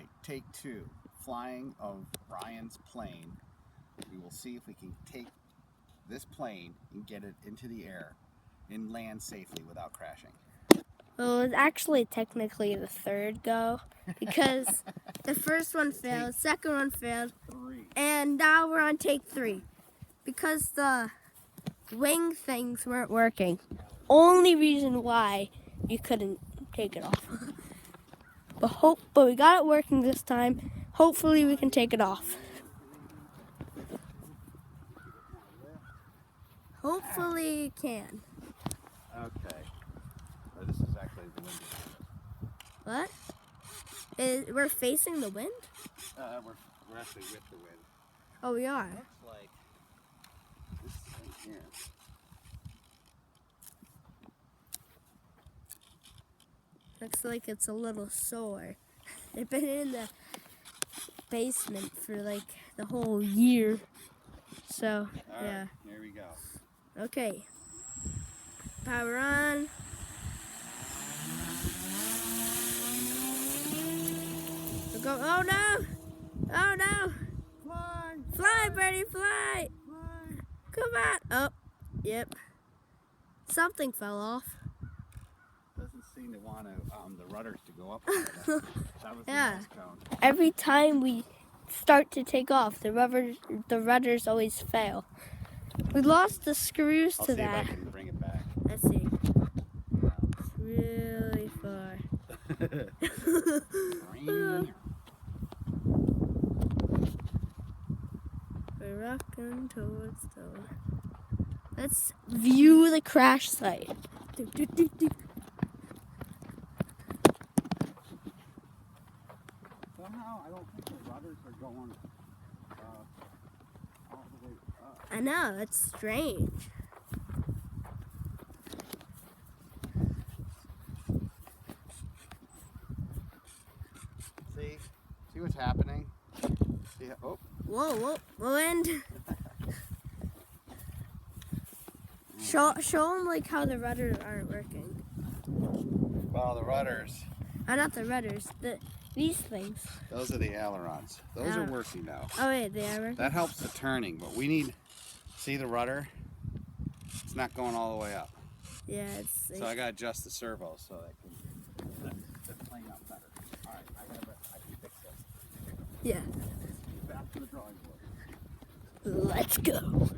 right, take two. Flying of Ryan's plane. We will see if we can take this plane and get it into the air and land safely without crashing. Well, it's actually technically the third go because the first one failed, second one failed, and now we're on take 3 because the wing things weren't working. Only reason why you couldn't take it off. But we got it working this time. Hopefully we can take it off. Hopefully you can. Okay. This is actually the wind. What? We're facing the wind? We're actually with the wind. Oh, we are. Looks like this thing here. Looks like it's a little sore. They've been in the basement for like the whole year. So, All yeah. Right, here we go. Okay. Power on. We'll go. Oh no! Oh no! Fly! Fly, birdie, fly! Fly! Come on! Oh, yep. Something fell off. Doesn't seem to want to, the rudders to go up. That was the Yeah. last cone. Every time we start to take off, the rudders always fail. We lost the screws I'll to see that. if I can bring it back. Let's see. It's really far. We're rocking towards the... Let's view the crash site. Somehow, I don't think the rudders are going all the way up. I know, it's strange. See what's happening? See, oh. Whoa, wind. Show them like how the rudders aren't working. Well, the rudders. Not the rudders. These things. Those are the ailerons. Those are working now. Oh wait, they are working. That helps the turning, but we need. See the rudder? It's not going all the way up. Yeah, it's. So I gotta adjust the servo so I can let the plane up better. All right, I can fix this. Yeah. Back to the drawing board. Let's go.